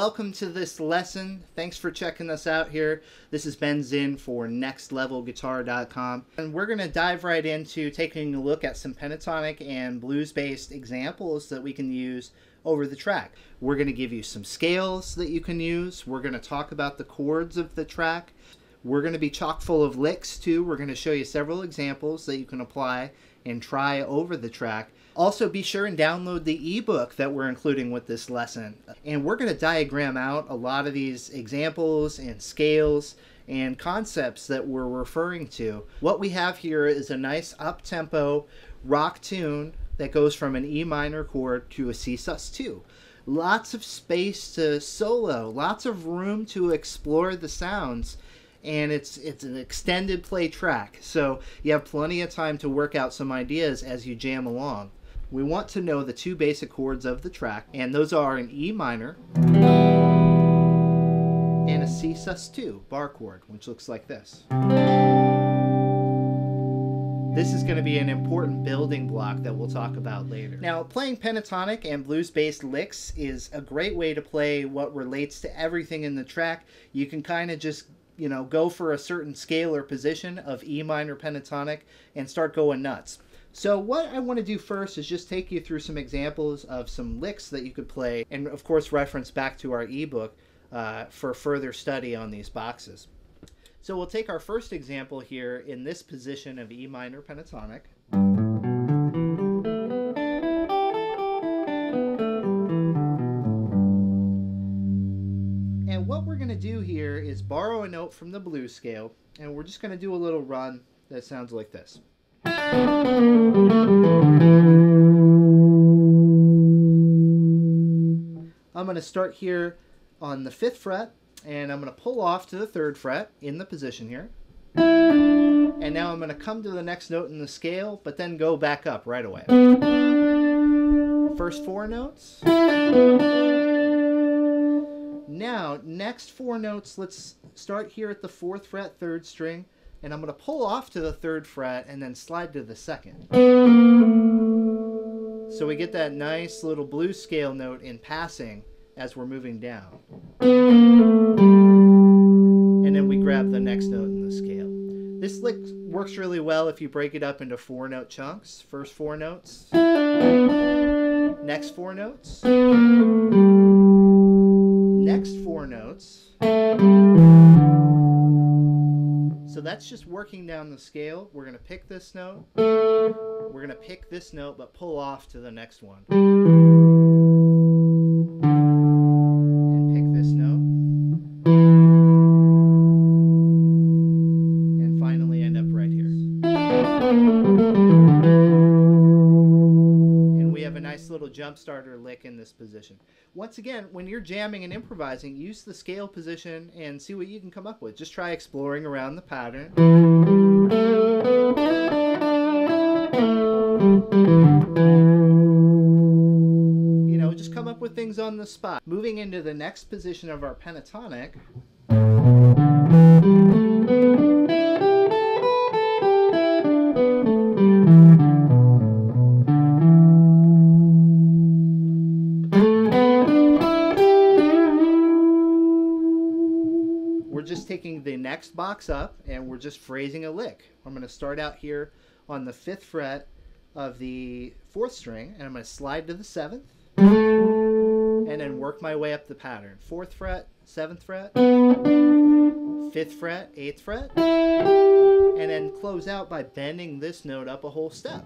welcome to this lesson. Thanks for checking us out here. This is Ben Zinn for nextlevelguitar.com, and we're going to dive right into taking a look at some pentatonic and blues-based examples that we can use over the track. We're going to give you some scales that you can use. We're going to talk about the chords of the track. We're going to be chock full of licks too. We're going to show you several examples that you can apply and try over the track. Also, be sure and download the ebook that we're including with this lesson. And we're going to diagram out a lot of these examples and scales and concepts that we're referring to. What we have here is a nice up-tempo rock tune that goes from an E minor chord to a C sus2. Lots of space to solo, lots of room to explore the sounds. And it's an extended play track, so you have plenty of time to work out some ideas as you jam along. We want to know the two basic chords of the track, and those are an E minor and a C sus2 bar chord, which looks like this. This is going to be an important building block that we'll talk about later. Now, playing pentatonic and blues-based licks is a great way to play what relates to everything in the track. You can kind of just go for a certain scale or position of E minor pentatonic and start going nuts. So what I want to do first is just take you through some examples of some licks that you could play, and of course reference back to our ebook for further study on these boxes. So we'll take our first example here in this position of E minor pentatonic. And what we're going to do here is borrow a note from the blues scale, and we're just going to do a little run that sounds like this. I'm going to start here on the 5th fret, and I'm going to pull off to the 3rd fret in the position here. And now I'm going to come to the next note in the scale, but then go back up right away. First 4 notes. Now, next 4 notes, let's start here at the 4th fret, 3rd string, and I'm going to pull off to the 3rd fret and then slide to the 2nd. So we get that nice little blues scale note in passing as we're moving down. And then we grab the next note in the scale. This lick works really well if you break it up into 4-note chunks. First 4 notes, next 4 notes, next 4 notes. So that's just working down the scale. We're going to pick this note. We're going to pick this note, but pull off to the next one. And pick this note. And finally end up right here. And we have a nice little jump starter lick in this position. Once again, when you're jamming and improvising, use the scale position and see what you can come up with. Just try exploring around the pattern. Just come up with things on the spot. Moving into the next position of our pentatonic. Just taking the next box up and we're just phrasing a lick. I'm going to start out here on the 5th fret of the 4th string, and I'm going to slide to the 7th and then work my way up the pattern. 4th fret, 7th fret, 5th fret, 8th fret, and then close out by bending this note up a whole step.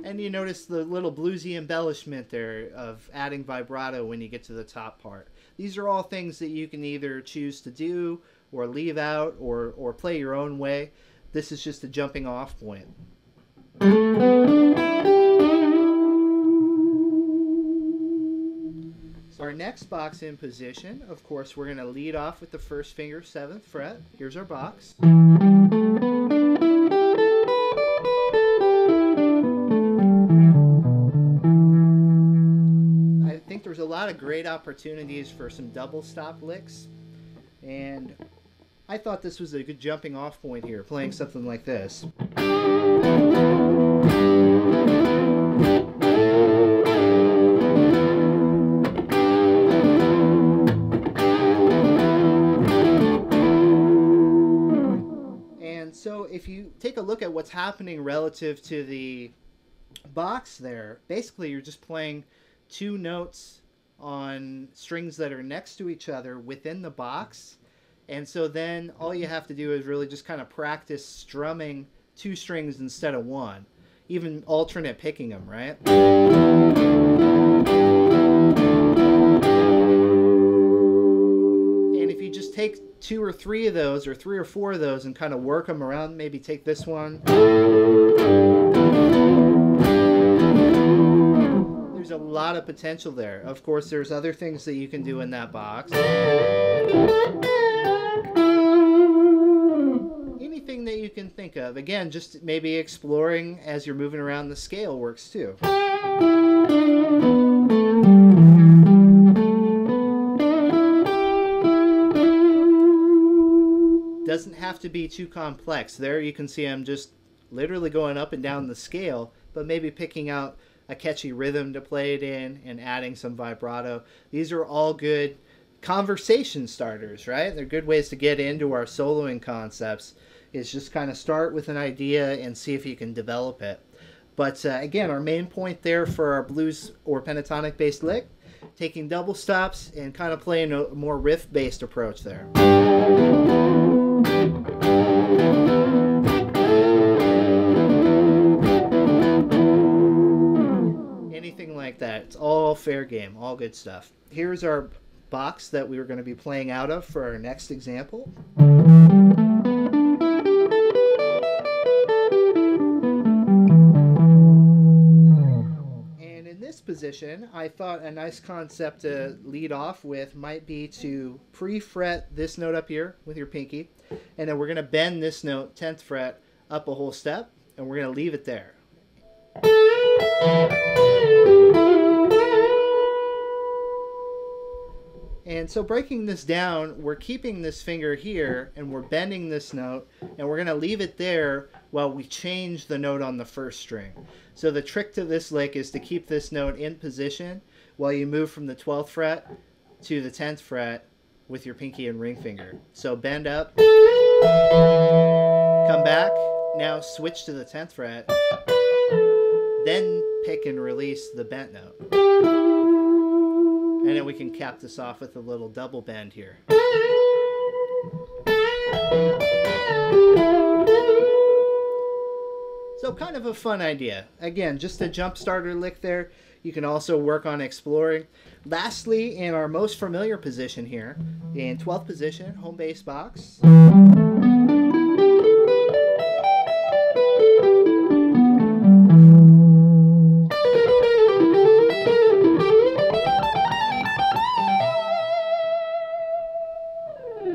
And you notice the little bluesy embellishment there of adding vibrato when you get to the top part. These are all things that you can either choose to do or leave out or play your own way. This is just a jumping off point. So our next box in position, of course, we're going to lead off with the first finger, 7th fret. Here's our box. There's a lot of great opportunities for some double stop licks, and I thought this was a good jumping off point here, playing something like this. happening relative to the box there, basically you're just playing two notes on strings that are next to each other within the box. And so then all you have to do is really just kind of practice strumming two strings instead of one, even alternate picking them, right? And if you just take two or three of those, or three or four of those, and kind of work them around, maybe take this one. There's a lot of potential there. Of course, there's other things that you can do in that box. Anything that you can think of. Again, just maybe exploring as you're moving around the scale works too. Doesn't have to be too complex. There you can see I'm just literally going up and down the scale, but maybe picking out a catchy rhythm to play it in and adding some vibrato. These are all good conversation starters, right? They're good ways to get into our soloing concepts. Is just kind of start with an idea and see if you can develop it. But again, our main point there for our blues or pentatonic based lick, taking double stops and kind of playing a more riff based approach there. Anything like that. It's all fair game, all good stuff. Here's our box that we were going to be playing out of for our next example. And in this position, I thought a nice concept to lead off with might be to pre-fret this note up here with your pinky, and then we're going to bend this note, 10th fret, up a whole step, and we're going to leave it there. And so breaking this down, we're keeping this finger here and we're bending this note, and we're going to leave it there while we change the note on the first string. So the trick to this lick is to keep this note in position while you move from the 12th fret to the 10th fret with your pinky and ring finger. So bend up, come back, now switch to the 10th fret, then pick and release the bent note. And then we can cap this off with a little double bend here. So kind of a fun idea. Again, just a jump starter lick there. You can also work on exploring. Lastly, in our most familiar position here, in 12th position, home bass box.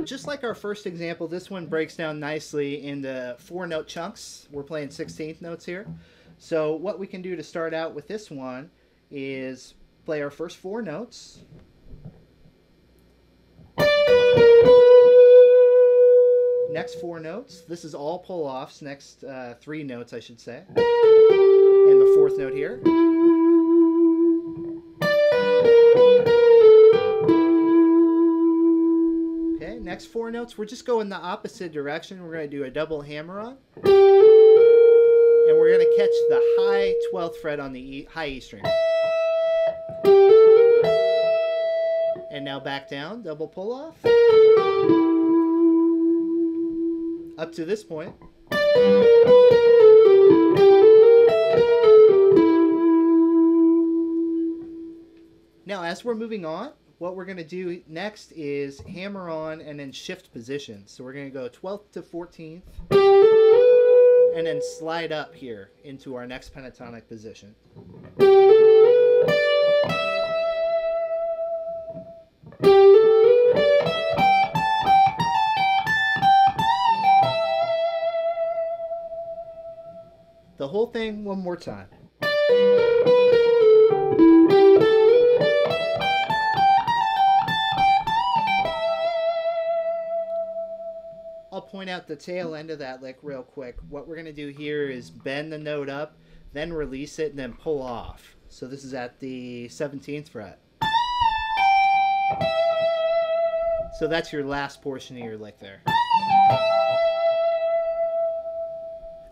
Just like our first example, this one breaks down nicely into 4-note chunks. We're playing 16th notes here. So what we can do to start out with this one is play our first 4 notes. Next 4 notes. This is all pull-offs. Next 3 notes, I should say. And the 4th note here. Next 4 notes, we're just going the opposite direction. We're going to do a double hammer-on. And we're going to catch the high 12th fret on the high E string. And now back down, double pull-off. Up to this point. Now, as we're moving on, what we're going to do next is hammer on and then shift positions. So we're going to go 12th to 14th and then slide up here into our next pentatonic position. The whole thing one more time. I'll point out the tail end of that lick real quick. What we're going to do here is bend the note up, then release it, and then pull off. So this is at the 17th fret. So that's your last portion of your lick there.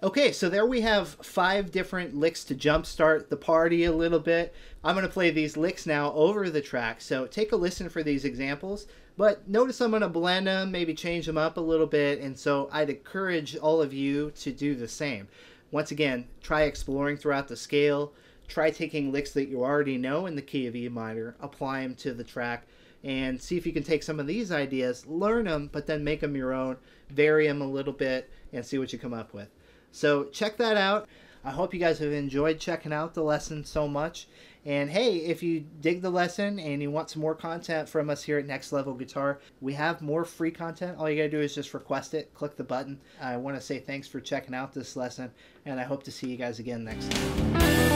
Okay, so there we have 5 different licks to jumpstart the party a little bit. I'm going to play these licks now over the track, so take a listen for these examples. But notice I'm going to blend them, maybe change them up a little bit, and so I'd encourage all of you to do the same. Once again, try exploring throughout the scale. Try taking licks that you already know in the key of E minor, apply them to the track, and see if you can take some of these ideas, learn them, but then make them your own, vary them a little bit, and see what you come up with. So check that out. I hope you guys have enjoyed checking out the lesson so much. And hey, if you dig the lesson and you want some more content from us here at Next Level Guitar, we have more free content. All you gotta do is just request it, click the button. I want to say thanks for checking out this lesson, and I hope to see you guys again next time.